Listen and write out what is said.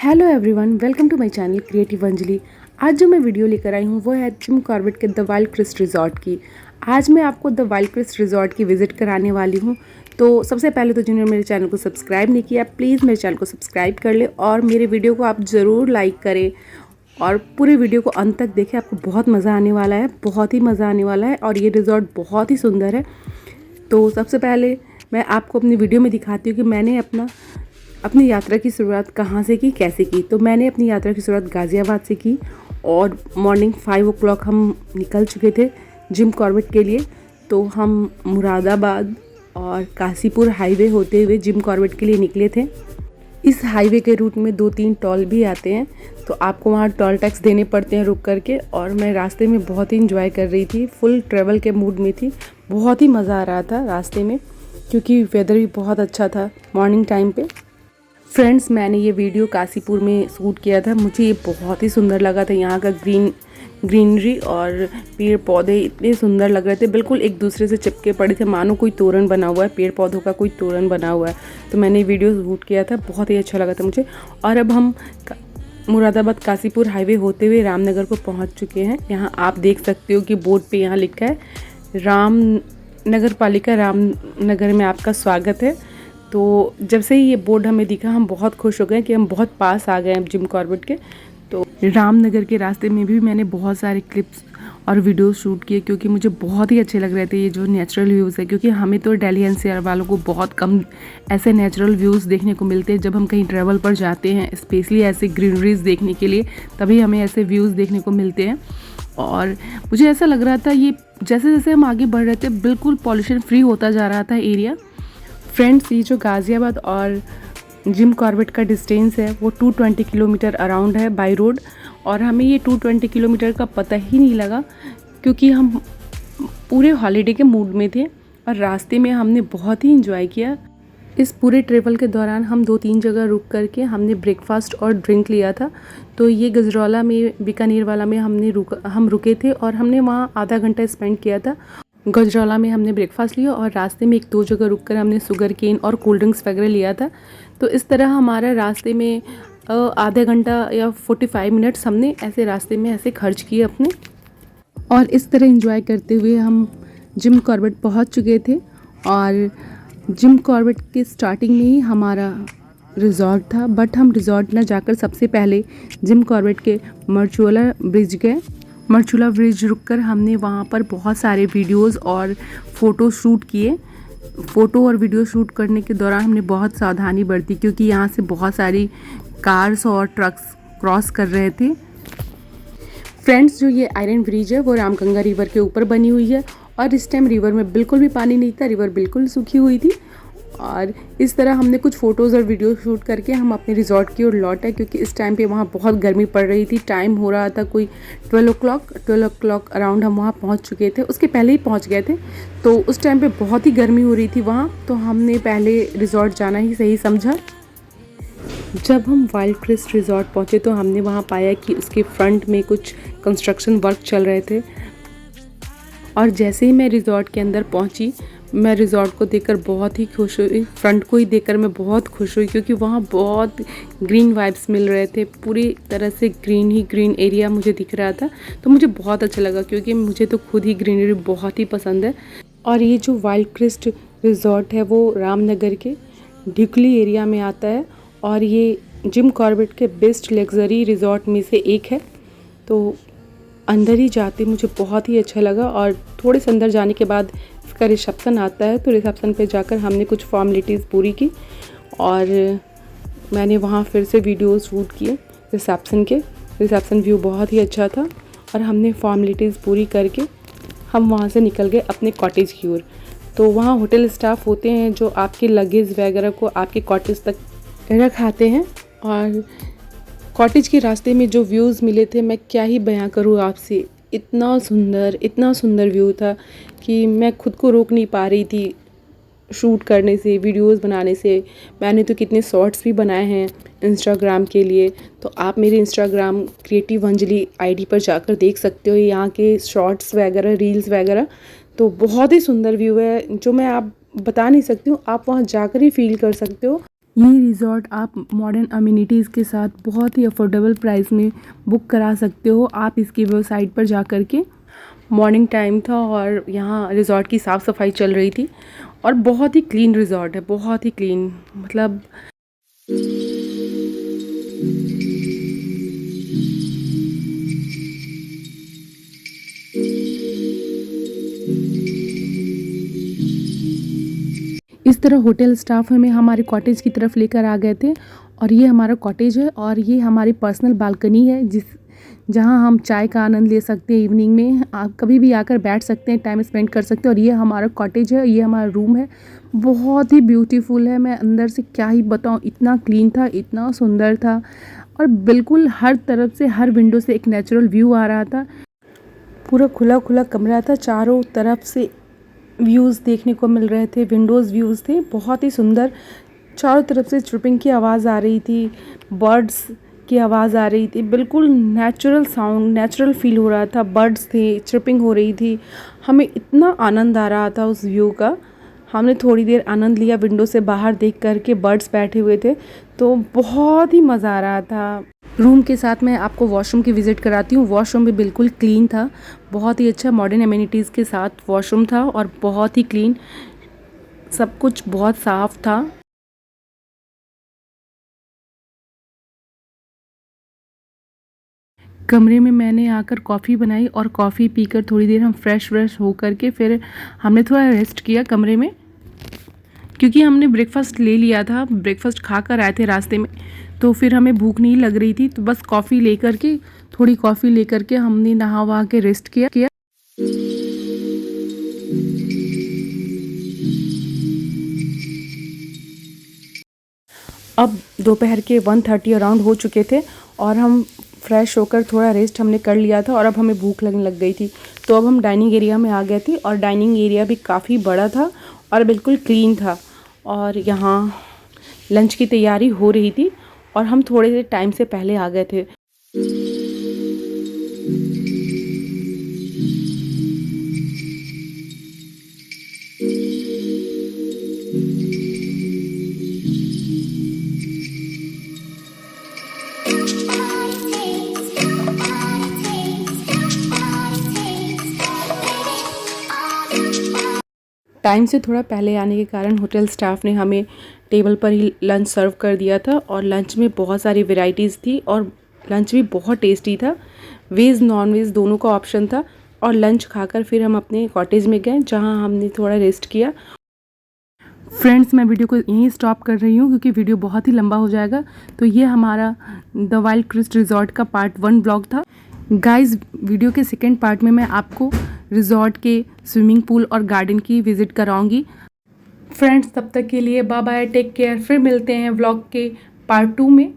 Hello everyone, welcome to my channel creative Anjali. आज जो मैं वीडियो लेकर आई हूँ वो है जिम कॉर्बेट के द वाइल्ड क्रिस्ट रिजॉर्ट की। आज मैं आपको द वाइल्ड क्रिस्ट रिजॉर्ट की विज़िट कराने वाली हूँ। तो सबसे पहले तो जिन्होंने मेरे चैनल को सब्सक्राइब नहीं किया, प्लीज़ मेरे चैनल को सब्सक्राइब कर ले और मेरे वीडियो को आप ज़रूर लाइक करें और पूरे वीडियो को अंत तक देखें। आपको बहुत मज़ा आने वाला है, बहुत ही मज़ा आने वाला है और ये रिजॉर्ट बहुत ही सुंदर है। तो सबसे पहले मैं आपको अपनी वीडियो में दिखाती हूँ कि मैंने अपनी यात्रा की शुरुआत कहाँ से की, कैसे की। तो मैंने अपनी यात्रा की शुरुआत गाज़ियाबाद से की और मॉर्निंग 5 o'clock हम निकल चुके थे जिम कॉर्बेट के लिए। तो हम मुरादाबाद और काशीपुर हाईवे होते हुए जिम कॉर्बेट के लिए निकले थे। इस हाईवे के रूट में 2-3 टोल भी आते हैं, तो आपको वहाँ टोल टैक्स देने पड़ते हैं रुक करके। और मैं रास्ते में बहुत ही इंजॉय कर रही थी, फुल ट्रैवल के मूड में थी। बहुत ही मज़ा आ रहा था रास्ते में क्योंकि वेदर भी बहुत अच्छा था मॉर्निंग टाइम पे। फ्रेंड्स, मैंने ये वीडियो काशीपुर में शूट किया था। मुझे ये बहुत ही सुंदर लगा था। यहाँ का ग्रीनरी और पेड़ पौधे इतने सुंदर लग रहे थे, बिल्कुल एक दूसरे से चिपके पड़े थे, मानो कोई तोरण बना हुआ है, पेड़ पौधों का कोई तोरण बना हुआ है। तो मैंने वीडियो शूट किया था, बहुत ही अच्छा लगा था मुझे। और अब हम मुरादाबाद काशीपुर हाईवे होते हुए रामनगर को पहुँच चुके हैं। यहाँ आप देख सकते हो कि बोर्ड पर यहाँ लिखा है राम नगर पालिका रामनगर में आपका स्वागत है। तो जब से ही ये बोर्ड हमें दिखा हम बहुत खुश हो गए कि हम बहुत पास आ गए हैं जिम कॉर्बेट के। तो रामनगर के रास्ते में भी मैंने बहुत सारे क्लिप्स और वीडियोस शूट किए क्योंकि मुझे बहुत ही अच्छे लग रहे थे ये जो नेचुरल व्यूज़ है। क्योंकि हमें तो दिल्ली एनसीआर वालों को बहुत कम ऐसे नेचुरल व्यूज़ देखने को मिलते हैं। जब हम कहीं ट्रैवल पर जाते हैं स्पेशली ऐसे ग्रीनरीज देखने के लिए, तभी हमें ऐसे व्यूज़ देखने को मिलते हैं। और मुझे ऐसा लग रहा था ये जैसे जैसे हम आगे बढ़ रहे थे बिल्कुल पॉल्यूशन फ्री होता जा रहा था एरिया। फ्रेंड्स, ये जो गाज़ियाबाद और जिम कॉर्बेट का डिस्टेंस है वो 220 किलोमीटर अराउंड है बाई रोड। और हमें ये 220 किलोमीटर का पता ही नहीं लगा क्योंकि हम पूरे हॉलीडे के मूड में थे और रास्ते में हमने बहुत ही इंजॉय किया। इस पूरे ट्रेवल के दौरान हम 2-3 जगह रुक करके हमने ब्रेकफास्ट और ड्रिंक लिया था। तो ये गजरौला में, बीकानेर वाला में हम रुके थे और हमने वहाँ आधा घंटा स्पेंड किया था। गजरौला में हमने ब्रेकफास्ट लिया और रास्ते में 1-2 जगह रुककर हमने शुगर केन और कोल्ड ड्रिंक्स वगैरह लिया था। तो इस तरह हमारा रास्ते में आधे घंटा या 45 मिनट्स हमने ऐसे रास्ते में ऐसे खर्च किए अपने। और इस तरह एंजॉय करते हुए हम जिम कॉर्बेट पहुंच चुके थे। और जिम कॉर्बेट के स्टार्टिंग में ही हमारा रिजॉर्ट था, बट हम रिजॉर्ट न जाकर सबसे पहले जिम कॉर्बेट के मरचुला ब्रिज गए। मरचुला ब्रिज रुककर हमने वहाँ पर बहुत सारे वीडियोस और फ़ोटो शूट किए। फ़ोटो और वीडियो शूट करने के दौरान हमने बहुत सावधानी बरती क्योंकि यहाँ से बहुत सारी कार्स और ट्रक्स क्रॉस कर रहे थे। फ्रेंड्स, जो ये आयरन ब्रिज है वो रामगंगा रिवर के ऊपर बनी हुई है और इस टाइम रिवर में बिल्कुल भी पानी नहीं था, रिवर बिल्कुल सूखी हुई थी। और इस तरह हमने कुछ फ़ोटोज़ और वीडियो शूट करके हम अपने रिजॉर्ट की ओर लौटे क्योंकि इस टाइम पे वहाँ बहुत गर्मी पड़ रही थी। टाइम हो रहा था कोई 12 o'clock अराउंड हम वहाँ पहुँच चुके थे, उसके पहले ही पहुँच गए थे। तो उस टाइम पे बहुत ही गर्मी हो रही थी वहाँ, तो हमने पहले रिजॉर्ट जाना ही सही समझा। जब हम वाइल्ड क्रिस्ट रिजॉर्ट पहुँचे तो हमने वहाँ पाया कि उसके फ्रंट में कुछ कंस्ट्रक्शन वर्क चल रहे थे। और जैसे ही मैं रिजॉर्ट के अंदर पहुँची, मैं रिज़ॉर्ट को देखकर बहुत ही खुश हुई। फ्रंट को ही देखकर मैं बहुत खुश हुई क्योंकि वहाँ बहुत ग्रीन वाइब्स मिल रहे थे। पूरी तरह से ग्रीन ही ग्रीन एरिया मुझे दिख रहा था, तो मुझे बहुत अच्छा लगा क्योंकि मुझे तो खुद ही ग्रीनरी बहुत ही पसंद है। और ये जो वाइल्ड क्रिस्ट रिज़ॉर्ट है वो रामनगर के ढिकली एरिया में आता है और ये जिम कॉर्बेट के बेस्ट लग्जरी रिज़ॉर्ट में से एक है। तो अंदर ही जाते मुझे बहुत ही अच्छा लगा और थोड़े से अंदर जाने के बाद इसका रिसेप्शन आता है। तो रिसेप्शन पे जाकर हमने कुछ फॉर्मेलिटीज़ पूरी की और मैंने वहाँ फिर से वीडियो शूट किए रिसेप्शन के। रिसेप्शन व्यू बहुत ही अच्छा था और हमने फॉर्मेलिटीज़ पूरी करके हम वहाँ से निकल गए अपने कॉटेज की ओर। तो वहाँ होटल स्टाफ होते हैं जो आपके लगेज वगैरह को आपके कॉटेज तक रखाते हैं। और कॉटेज के रास्ते में जो व्यूज़ मिले थे मैं क्या ही बयां करूँ आपसे। इतना सुंदर व्यू था कि मैं खुद को रोक नहीं पा रही थी शूट करने से, वीडियोस बनाने से। मैंने तो कितने शॉर्ट्स भी बनाए हैं इंस्टाग्राम के लिए, तो आप मेरे इंस्टाग्राम क्रिएटिव अंजलि आईडी पर जाकर देख सकते हो यहाँ के शॉर्ट्स वगैरह, रील्स वगैरह। तो बहुत ही सुंदर व्यू है जो मैं आप बता नहीं सकती हूँ, आप वहाँ जाकर ही फील कर सकते हो। ये रिज़ॉर्ट आप मॉडर्न अम्यूनिटीज़ के साथ बहुत ही अफोर्डेबल प्राइस में बुक करा सकते हो। आप इसकी वेबसाइट पर जा कर के, मॉर्निंग टाइम था और यहाँ रिज़ॉर्ट की साफ़ सफाई चल रही थी और बहुत ही क्लीन रिज़ॉर्ट है, बहुत ही क्लीन, मतलब इस तरह होटल स्टाफ हमें हमारे कॉटेज की तरफ लेकर आ गए थे और ये हमारा कॉटेज है और ये हमारी पर्सनल बालकनी है जहाँ हम चाय का आनंद ले सकते हैं। इवनिंग में आप कभी भी आकर बैठ सकते हैं, टाइम स्पेंड कर सकते हैं। और ये हमारा कॉटेज है, ये हमारा रूम है, बहुत ही ब्यूटीफुल है। मैं अंदर से क्या ही बताऊँ, इतना क्लीन था, इतना सुंदर था और बिल्कुल हर तरफ से, हर विंडो से एक नेचुरल व्यू आ रहा था। पूरा खुला खुला कमरा था, चारों तरफ से व्यूज़ देखने को मिल रहे थे, विंडोज़ व्यूज़ थे, बहुत ही सुंदर। चारों तरफ से चिरपिंग की आवाज़ आ रही थी, बर्ड्स की आवाज़ आ रही थी, बिल्कुल नेचुरल साउंड, नेचुरल फील हो रहा था। बर्ड्स थे, चिरपिंग हो रही थी, हमें इतना आनंद आ रहा था उस व्यू का। हमने थोड़ी देर आनंद लिया, विंडो से बाहर देख कर के बर्ड्स बैठे हुए थे, तो बहुत ही मज़ा आ रहा था। रूम के साथ मैं आपको वॉशरूम की विज़िट कराती हूँ। वॉशरूम भी बिल्कुल क्लीन था, बहुत ही अच्छा मॉडर्न एमिनिटीज़ के साथ वॉशरूम था और बहुत ही क्लीन, सब कुछ बहुत साफ़ था। कमरे में मैंने आकर कॉफ़ी बनाई और कॉफ़ी पीकर थोड़ी देर हम फ्रेश हो कर के फिर हमने थोड़ा रेस्ट किया कमरे में, क्योंकि हमने ब्रेकफास्ट ले लिया था, ब्रेकफास्ट खा कर आए थे रास्ते में, तो फिर हमें भूख नहीं लग रही थी, तो बस कॉफ़ी लेकर के, थोड़ी कॉफ़ी लेकर के हमने नहा वहा के रेस्ट किया। अब दोपहर के 1:30 अराउंड हो चुके थे और हम फ्रेश होकर थोड़ा रेस्ट हमने कर लिया था और अब हमें भूख लगने लग गई थी, तो अब हम डाइनिंग एरिया में आ गए थे और डाइनिंग एरिया भी काफ़ी बड़ा था और बिल्कुल क्लीन था और यहाँ लंच की तैयारी हो रही थी और हम थोड़े से टाइम से पहले आ गए थे। टाइम से थोड़ा पहले आने के कारण होटल स्टाफ ने हमें टेबल पर ही लंच सर्व कर दिया था और लंच में बहुत सारी वैरायटीज़ थी और लंच भी बहुत टेस्टी था। वेज नॉन वेज दोनों का ऑप्शन था और लंच खाकर फिर हम अपने कॉटेज में गए, जहां हमने थोड़ा रेस्ट किया। फ्रेंड्स, मैं वीडियो को यहीं स्टॉप कर रही हूँ क्योंकि वीडियो बहुत ही लंबा हो जाएगा। तो ये हमारा द वाइल्ड क्रिस्ट रिजॉर्ट का पार्ट 1 ब्लॉग था। गाइस, वीडियो के सेकेंड पार्ट में मैं आपको रिजॉर्ट के स्विमिंग पूल और गार्डन की विज़िट कराऊंगी। फ्रेंड्स, तब तक के लिए बाय बाय, टेक केयर। फिर मिलते हैं व्लॉग के पार्ट 2 में।